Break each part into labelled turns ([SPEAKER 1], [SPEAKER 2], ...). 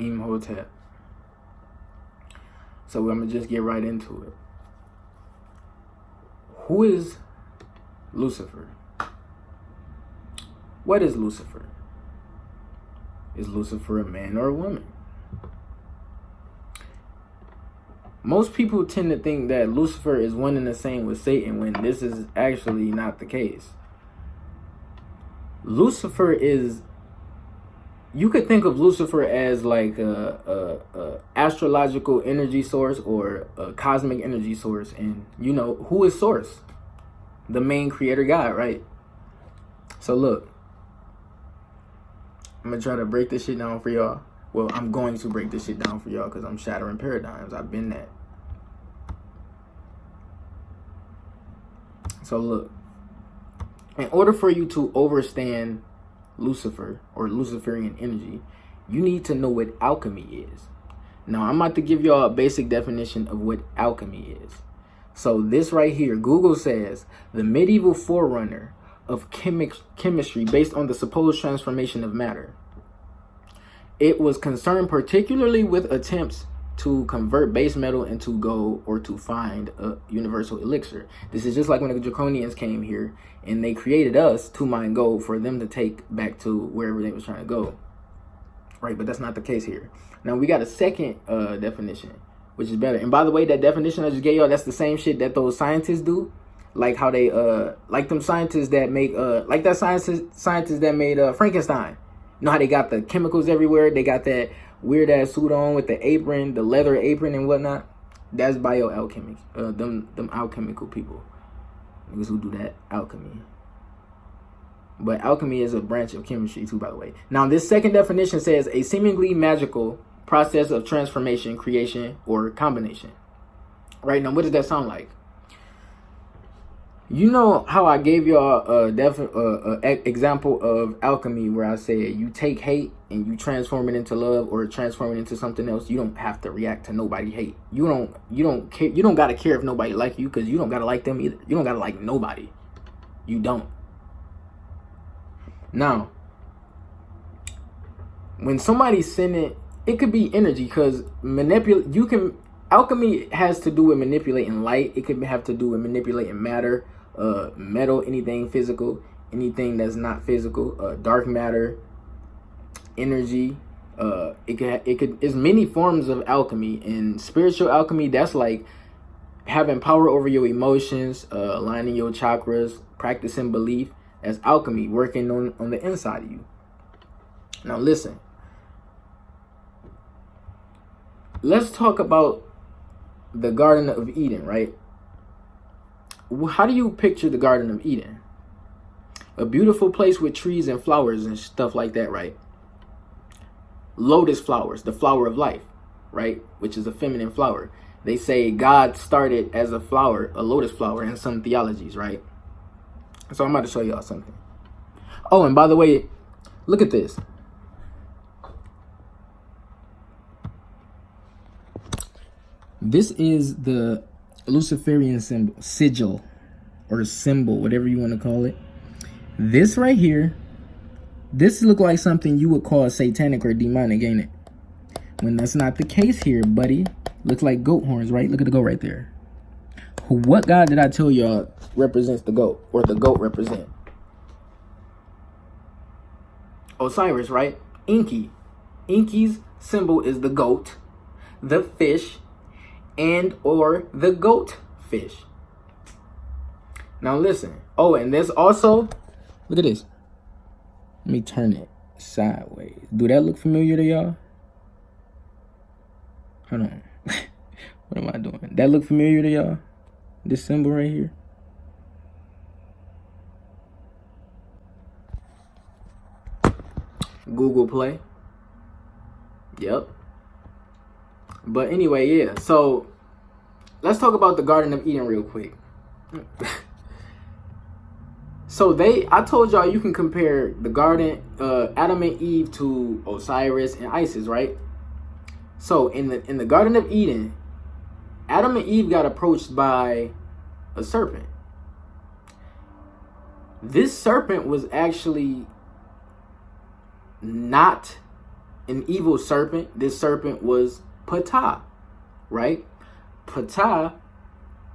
[SPEAKER 1] Imhotep. So I'm gonna just get right into it. Who is Lucifer? What is Lucifer? Is Lucifer a man or a woman? Most people tend to think that Lucifer is one and the same with Satan when this is actually not the case. Lucifer is, you could think of Lucifer as like a astrological energy source or a cosmic energy source. And you know, who is source? The main creator God, right? So look, I'm gonna try to break this shit down for y'all. Well, I'm going to break this shit down for y'all because I'm shattering paradigms. I've been that. So look, in order for you to understand Lucifer or Luciferian energy, you need to know what alchemy is. Now, I'm about to give y'all a basic definition of what alchemy is. So this right here, Google says, the medieval forerunner of chemistry based on the supposed transformation of matter. It was concerned particularly with attempts to convert base metal into gold or to find a universal elixir. This is just like when the Draconians came here and they created us to mine gold for them to take back to wherever they was trying to go. Right, but that's not the case here. Now we got a second definition, which is better. And by the way, that definition I just gave y'all, that's the same shit that those scientists do. Like how they, like them scientists that make, like that scientists that made Frankenstein. You know how they got the chemicals everywhere? They got that weird ass suit on with the apron, the leather apron and whatnot. That's bioalchemy. Them alchemical people. Niggas who do that alchemy. But alchemy is a branch of chemistry too, by the way. Now, this second definition says a seemingly magical process of transformation, creation, or combination. Right, now what does that sound like? You know how I gave y'all a example of alchemy where I said you take hate and you transform it into love or transform it into something else. You don't have to react to nobody hate. You don't care. You don't gotta care if nobody like you because you don't gotta like them either. You don't gotta like nobody. You don't. Now, when somebody's sending, it could be energy because alchemy has to do with manipulating light. It could have to do with manipulating matter, metal, anything physical, anything that's not physical, dark matter, energy. It's many forms of alchemy. And spiritual alchemy, that's like having power over your emotions, aligning your chakras, practicing belief. That's alchemy, working on the inside of you. Now listen. Let's talk about the Garden of Eden, right? How do you picture the Garden of Eden? A beautiful place with trees and flowers and stuff like that, right? Lotus flowers, the flower of life, right? Which is a feminine flower. They say God started as a flower, a lotus flower in some theologies, right? So I'm about to show y'all something. Oh, and by the way, look at this. This is the Luciferian sigil or symbol, whatever you want to call it. This right here, this look like something you would call satanic or demonic, ain't it? When that's not the case here, buddy. Looks like goat horns, right? Look at the goat right there. What god did I tell y'all represents the goat, or the goat represent? Osiris, right? Enki. Enki's symbol is the goat, the fish, and or the goat fish. Now listen. Oh, and there's also, look at this. Let me turn it sideways. Do that look familiar to y'all? Hold on. What am I doing? That look familiar to y'all? This symbol right here? Google Play. Yep. But anyway, yeah. So let's talk about the Garden of Eden real quick. So I told y'all you can compare the garden, Adam and Eve to Osiris and Isis, right? So in the Garden of Eden, Adam and Eve got approached by a serpent. This serpent was actually not an evil serpent. This serpent was Ptah, right? Ptah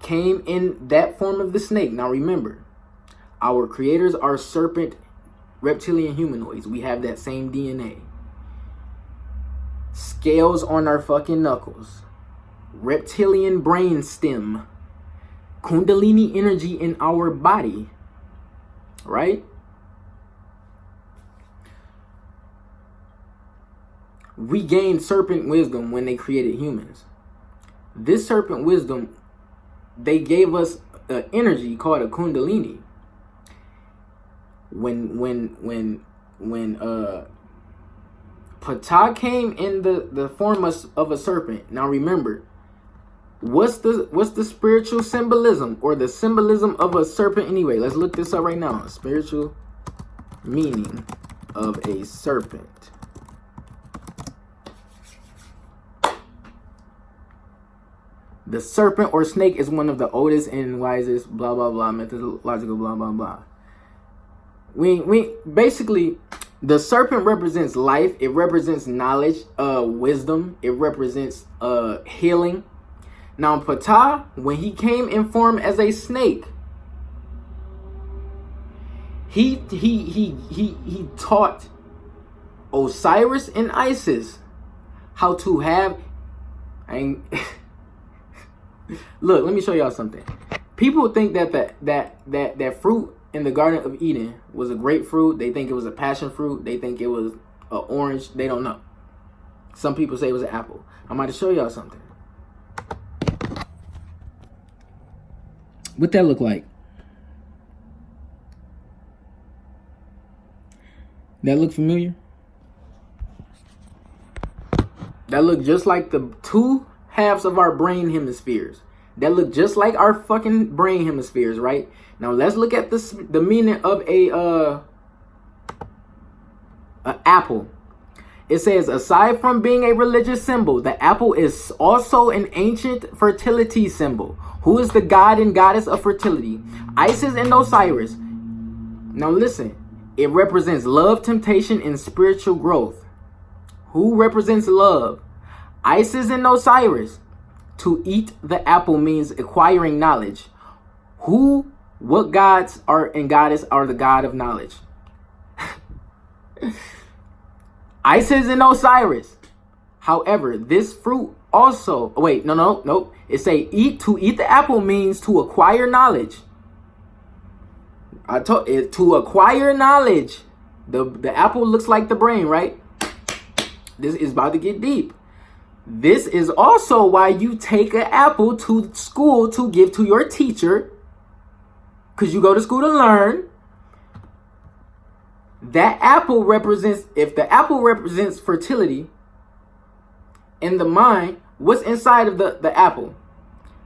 [SPEAKER 1] came in that form of the snake. Now remember, our creators are serpent, reptilian humanoids. We have that same DNA. Scales on our fucking knuckles. Reptilian brain stem. Kundalini energy in our body. Right? We gained serpent wisdom when they created humans. This serpent wisdom, they gave us an energy called a kundalini. When Ptah came in the form of a serpent. Now remember, what's the spiritual symbolism or the symbolism of a serpent anyway? Let's look this up right now. Spiritual meaning of a serpent. The serpent or snake is one of the oldest and wisest blah blah blah methodological blah blah blah. We basically, the serpent represents life. It represents knowledge, wisdom. It represents healing. Now Ptah, when he came in form as a snake, he taught Osiris and Isis how to have. Look, let me show y'all something. People think that fruit in the Garden of Eden was a grapefruit. They think it was a passion fruit. They think it was an orange. They don't know. Some people say it was an apple. I'm about to show y'all something. What that look like? That look familiar? That look just like the two halves of our brain hemispheres. That look just like our fucking brain hemispheres, right? Now let's look at the meaning of a apple. It says, aside from being a religious symbol, the apple is also an ancient fertility symbol. Who is the god and goddess of fertility? Isis and Osiris. Now listen, it represents love, temptation, and spiritual growth. Who represents love? Isis and Osiris. To eat the apple means acquiring knowledge. What gods are and goddess are the god of knowledge? Isis and Osiris. However, this fruit also, no. It say to eat the apple means to acquire knowledge. I told it to acquire knowledge. The apple looks like the brain, right? This is about to get deep. This is also why you take an apple to school to give to your teacher. Because you go to school to learn. That apple represents, if the apple represents fertility in the mind, what's inside of the apple?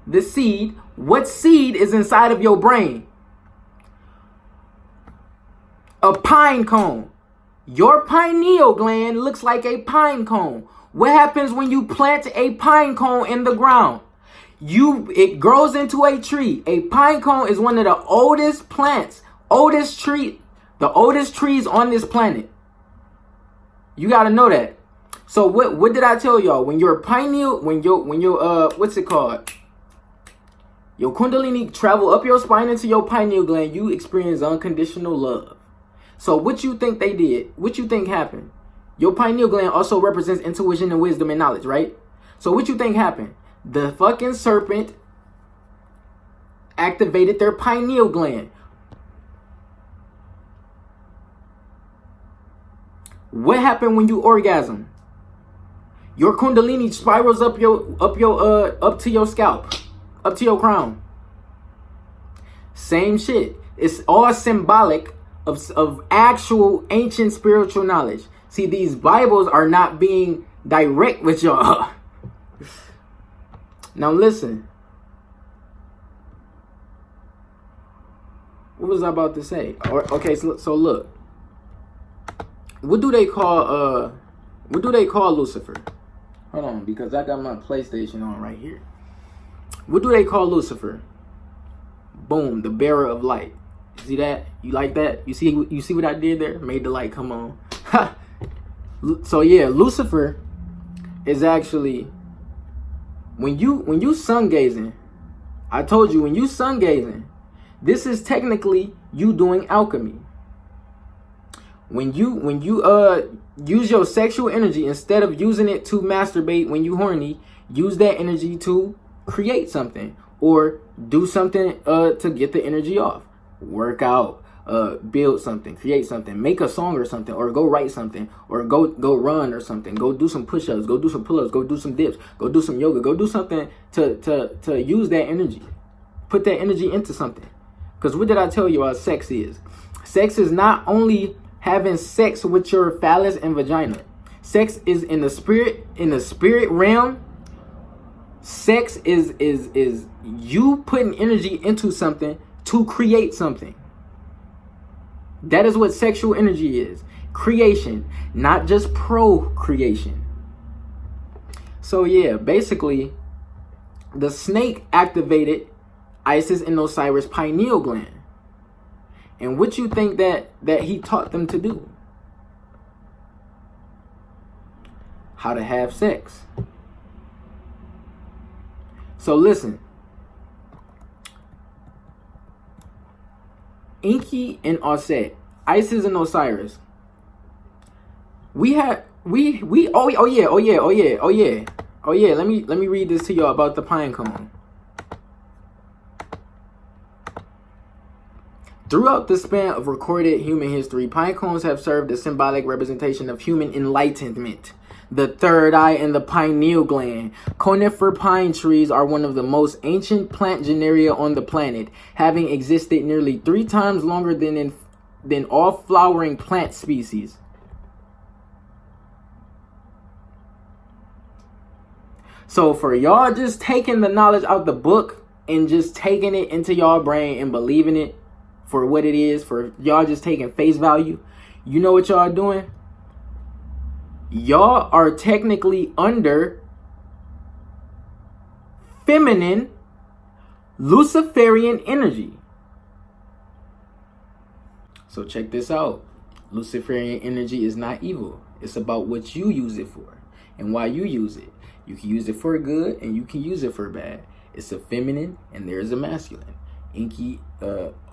[SPEAKER 1] The seed. What seed is inside of your brain? A pine cone. Your pineal gland looks like a pine cone. What happens when you plant a pine cone in the ground? It grows into a tree. A pine cone is one of the oldest plants, the oldest trees on this planet. You got to know that. So what did I tell y'all? When your pineal, when your what's it called? Your kundalini travel up your spine into your pineal gland, you experience unconditional love. So what you think they did? What you think happened? Your pineal gland also represents intuition and wisdom and knowledge, right? So what you think happened? The fucking serpent activated their pineal gland. What happened when you orgasm? Your kundalini spirals up to your scalp, up to your crown. Same shit. It's all symbolic of actual ancient spiritual knowledge. See, these Bibles are not being direct with y'all. Now listen. What was I about to say? Okay, so look. What do they call Lucifer? Hold on, because I got my PlayStation on right here. What do they call Lucifer? Boom, the bearer of light. See that? You like that? You see what I did there? Made the light come on. Ha! So yeah, Lucifer is actually when you sun gazing. I told you, when you sun gazing, this is technically you doing alchemy. When you use your sexual energy, instead of using it to masturbate when you horny, use that energy to create something or do something to get the energy off. Work out, build something, create something, make a song or something, or go write something, or go run or something, go do some push-ups, go do some pull-ups, go do some dips, go do some yoga, go do something to use that energy. Put that energy into something. Because what did I tell you sex is? Sex is not only having sex with your phallus and vagina. Sex is in the spirit realm. Sex is you putting energy into something to create something. That is what sexual energy is. Creation, not just procreation. So yeah, basically, the snake activated Isis and Osiris' pineal gland. And what you think that he taught them to do? How to have sex. So listen. Enki and Auset, Isis and Osiris. Let me read this to y'all about the pine cone. Throughout the span of recorded human history, pine cones have served as symbolic representation of human enlightenment. The third eye and the pineal gland. Conifer pine trees are one of the most ancient plant genera on the planet, having existed nearly 3 times longer than all flowering plant species. So for y'all just taking the knowledge out the book and just taking it into y'all brain and believing it for what it is, for y'all just taking face value, you know what y'all doing? Y'all are technically under feminine Luciferian energy. So check this out. Luciferian energy is not evil. It's about what you use it for and why you use it. You can use it for good and you can use it for bad. It's a feminine and there's a masculine. Enki,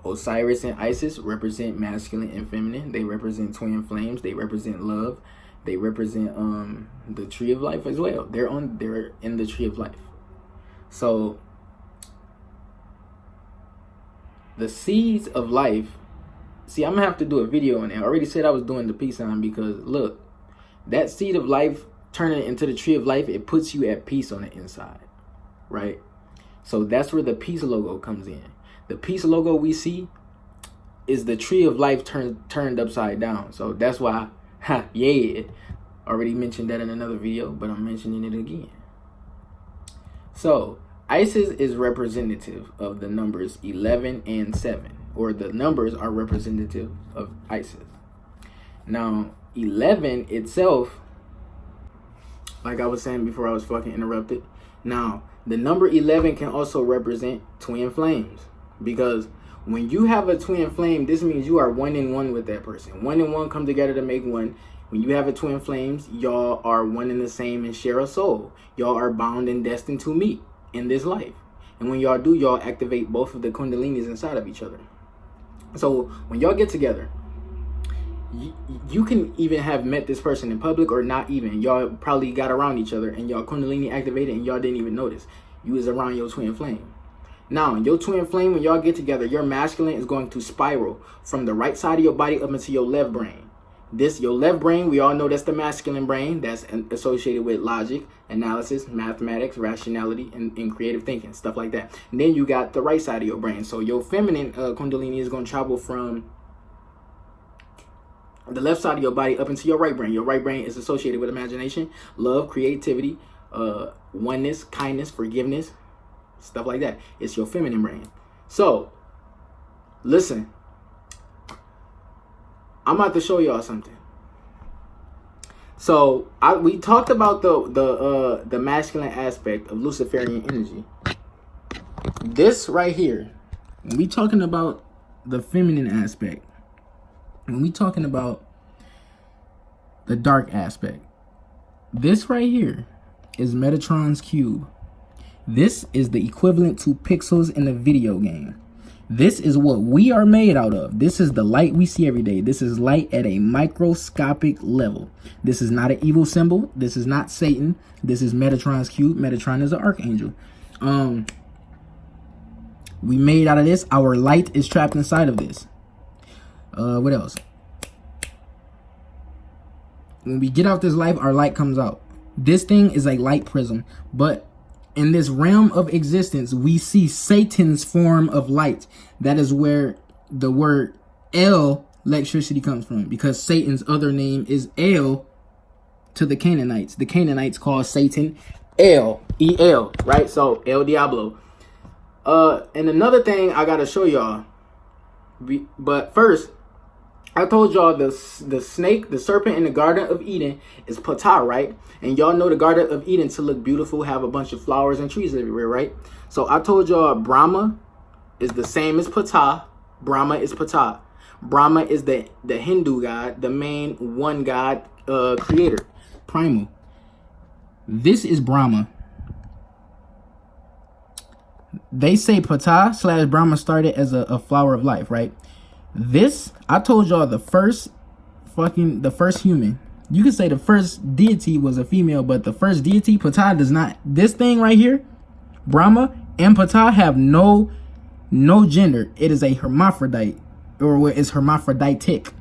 [SPEAKER 1] Osiris, and Isis represent masculine and feminine. They represent twin flames. They represent love. They represent the tree of life as well. They're in the tree of life. So the seeds of life. See, I'm gonna have to do a video on it. I already said I was doing the peace sign because look, that seed of life turning it into the tree of life, it puts you at peace on the inside, right? So that's where the peace logo comes in. The peace logo we see is the tree of life turned upside down. So that's why, yeah, already mentioned that in another video, but I'm mentioning it again. So Isis is representative of the numbers 11 and 7, or the numbers are representative of Isis. Now, 11 itself, like I was saying before I was fucking interrupted. Now, the number 11 can also represent twin flames. Because when you have a twin flame, this means you are 1 in 1 with that person. 1 and 1 come together to make 1. When you have a twin flames, y'all are one and the same and share a soul. Y'all are bound and destined to meet in this life. And when y'all do, y'all activate both of the kundalinis inside of each other. So when y'all get together, you can even have met this person in public or not even. Y'all probably got around each other and y'all kundalini activated and y'all didn't even notice. You was around your twin flame. Now, your twin flame, when y'all get together, your masculine is going to spiral from the right side of your body up into your left brain. Your left brain, we all know that's the masculine brain. That's associated with logic, analysis, mathematics, rationality, and creative thinking, stuff like that. And then you got the right side of your brain. So your feminine kundalini is going to travel from the left side of your body up into your right brain. Your right brain is associated with imagination, love, creativity, oneness, kindness, forgiveness, stuff like that. It's your feminine brain. So, listen. I'm about to show y'all something. So, we talked about the masculine aspect of Luciferian energy. This right here, when we talking about the feminine aspect, when we talking about the dark aspect. This right here is Metatron's cube. This is the equivalent to pixels in a video game. This is what we are made out of. This is the light we see every day. This is light at a microscopic level. This is not an evil symbol. This is not Satan. This is Metatron's cube. Metatron is an archangel. We made out of this. Our light is trapped inside of this. What else? When we get out this life, our light comes out. This thing is a light prism, but in this realm of existence, we see Satan's form of light. That is where the word El, electricity, comes from, because Satan's other name is El to the Canaanites. The Canaanites call Satan El, E-L, right? So El Diablo. And another thing I gotta show y'all, but first, I told y'all the snake, the serpent in the Garden of Eden is Ptah, right? And y'all know the Garden of Eden to look beautiful, have a bunch of flowers and trees everywhere, right? So I told y'all Brahma is the same as Ptah. Brahma is Ptah. Brahma is the Hindu god, the main one god creator, primal. This is Brahma. They say Ptah / Brahma started as a flower of life, right? This, I told y'all the first human. You could say the first deity was a female, but the first deity, Ptah, does not. This thing right here, Brahma and Ptah, have no gender. It is a hermaphrodite, or it's hermaphroditic.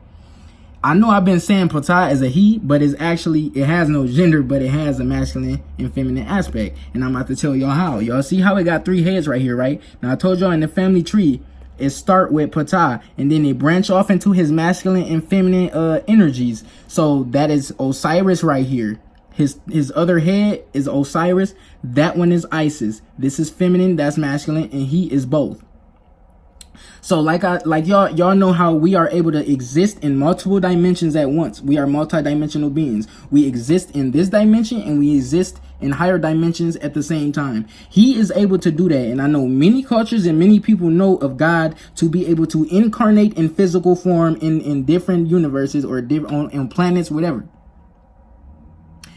[SPEAKER 1] I know I've been saying Ptah as a he, but it has no gender, but it has a masculine and feminine aspect. And I'm about to tell y'all how. Y'all see how it got 3 heads right here, right? Now I told y'all in the family tree, it start with Ptah, and then they branch off into his masculine and feminine energies. So that is Osiris right here. His other head is Osiris. That one is Isis. This is feminine, that's masculine, and he is both. So like y'all know how we are able to exist in multiple dimensions at once. We are multidimensional beings. We exist in this dimension and we exist in higher dimensions at the same time. He is able to do that. And I know many cultures and many people know of God to be able to incarnate in physical form in different universes or on planets, whatever.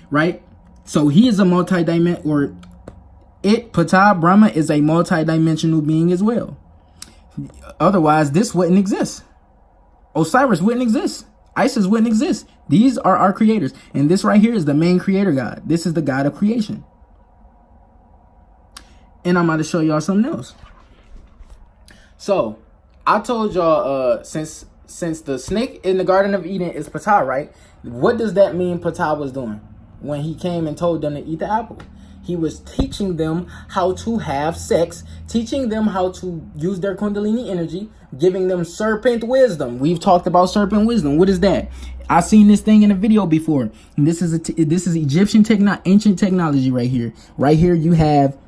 [SPEAKER 1] Right? So he is a multidimensional, Ptah, Brahma is a multidimensional being as well. Otherwise, this wouldn't exist. Osiris wouldn't exist. Isis wouldn't exist. These are our creators. And this right here is the main creator God. This is the God of creation. And I'm about to show y'all something else. So, I told y'all, since the snake in the Garden of Eden is Ptah, right? What does that mean Ptah was doing when he came and told them to eat the apple? He was teaching them how to have sex, teaching them how to use their Kundalini energy, giving them serpent wisdom. We've talked about serpent wisdom. What is that? I've seen this thing in a video before. And this is Egyptian ancient technology right here. Right here you have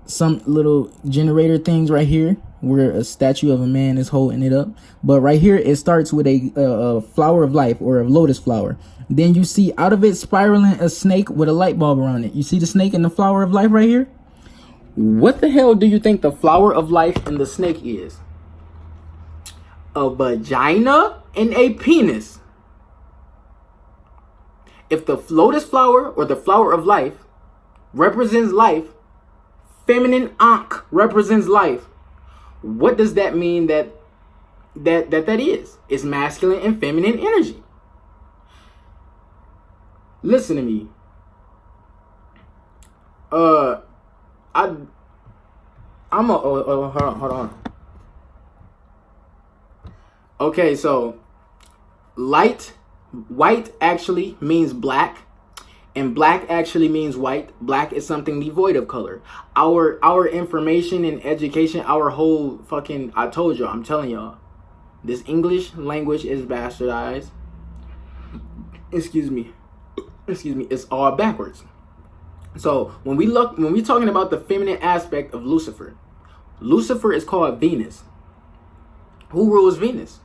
[SPEAKER 1] some little generator things right here where a statue of a man is holding it up. But right here it starts with a flower of life, or a lotus flower. Then you see out of it spiraling a snake with a light bulb around it. You see the snake and the flower of life right here? What the hell do you think the flower of life and the snake is? A vagina and a penis. If the lotus flower or the flower of life represents life, feminine Ankh represents life, what does that mean that is? It's masculine and feminine energy. Listen to me. Hold on. Okay, so white actually means black, and black actually means white. Black is something devoid of color. Our information and education, our whole fucking, I told y'all, I'm telling y'all, this English language is bastardized. Excuse me, it's all backwards. So when we talking about the feminine aspect of Lucifer is called Venus. Who rules Venus?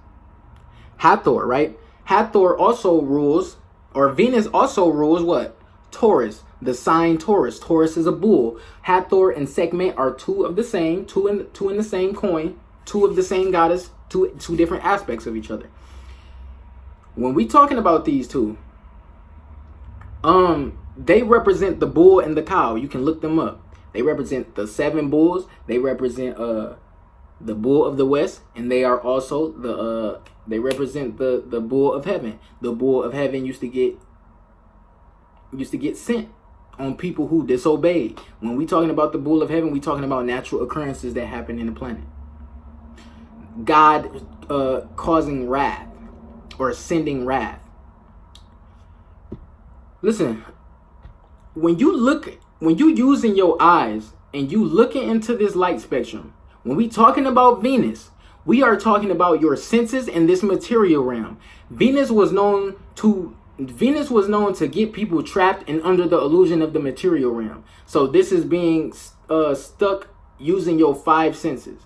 [SPEAKER 1] Hathor, right? Hathor also rules, or Venus also rules what? Taurus, the sign Taurus. Taurus is a bull. Hathor and Sekhmet are two of the same, two in the same coin, two of the same goddess, two different aspects of each other. When we talking about these two, They represent the bull and the cow. You can look them up. They represent the 7 bulls. They represent the bull of the west, and they are also they represent the bull of heaven. The bull of heaven used to get sent on people who disobeyed. When we talking about the bull of heaven, we talking about natural occurrences that happen in the planet. God causing wrath or sending wrath. Listen, when you using your eyes and you looking into this light spectrum, when we talking about Venus, we are talking about your senses in this material realm. Venus was known to get people trapped and under the illusion of the material realm. So this is being stuck using your 5 senses.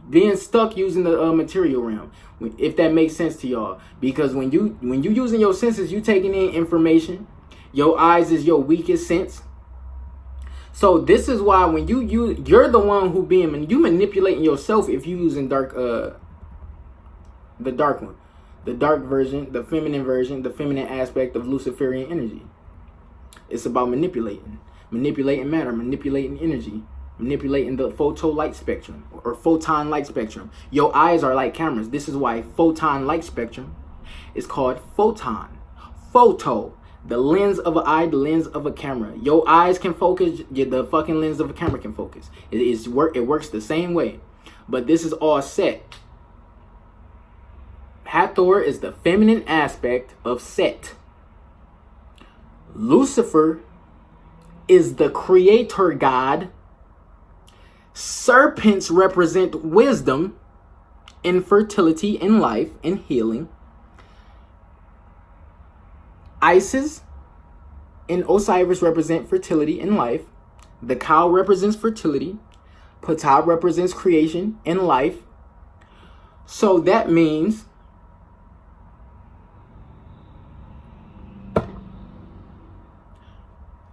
[SPEAKER 1] Being stuck using the material realm, if that makes sense to y'all. Because when you using your senses, you taking in information. Your eyes is your weakest sense. So this is why when you're the one who you manipulating yourself if you using the dark one, the dark version, the feminine aspect of Luciferian energy. It's about manipulating matter, manipulating energy, manipulating the photon light spectrum. Your eyes are like cameras. This is why photon light spectrum is called photon. Photo, the lens of an eye, the lens of a camera. Your eyes can focus, the fucking lens of a camera can focus. It works the same way. But this is all Set. Hathor is the feminine aspect of Set. Lucifer is the creator god. Serpents represent wisdom, infertility, and life and healing. Isis and Osiris represent fertility and life. The cow represents fertility. Ptah represents creation and life. So that means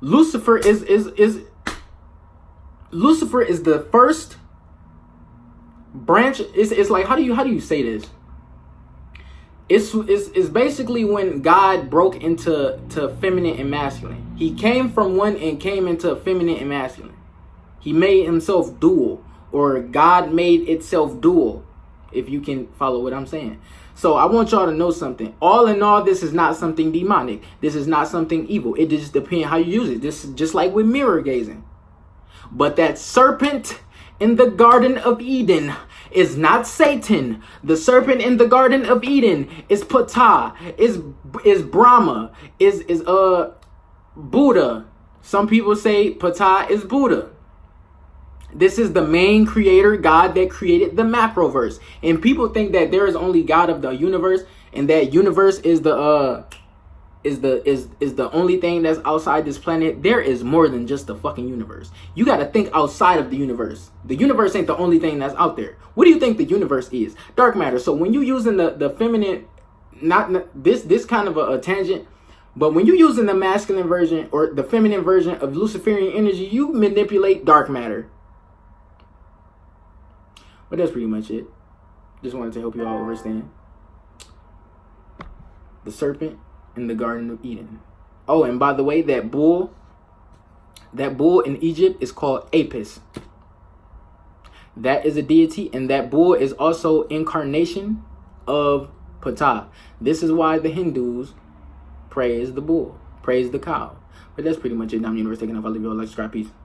[SPEAKER 1] Lucifer is the first branch. It's like, how do you say this? It's basically when God broke into feminine and masculine. He came from one and came into feminine and masculine. He made himself dual, or God made itself dual, if you can follow what I'm saying. So I want y'all to know something. All in all, this is not something demonic. This is not something evil. It just depends how you use it. This is just like with mirror gazing. But that serpent in the Garden of Eden is not Satan. The serpent in the Garden of Eden is Ptah, is Brahma, is Buddha. Some people say Ptah is Buddha. This is the main creator God that created the macroverse. And people think that there is only God of the universe, and that universe is the only thing that's outside this planet. There is more than just the fucking universe. You got to think outside of the universe. The universe ain't the only thing that's out there. What do you think the universe is? Dark matter. So when you using the feminine, not this kind of a tangent, but when you're using the masculine version or the feminine version of Luciferian energy, you manipulate dark matter. But that's pretty much it. Just wanted to help you all understand. The serpent in the Garden of Eden. Oh, and by the way, that bull in Egypt is called Apis. That is a deity, and that bull is also incarnation of Ptah. This is why the Hindus praise the bull, praise the cow. But that's pretty much it. I'm Universe taking off. I leave you all like subscribe. Peace.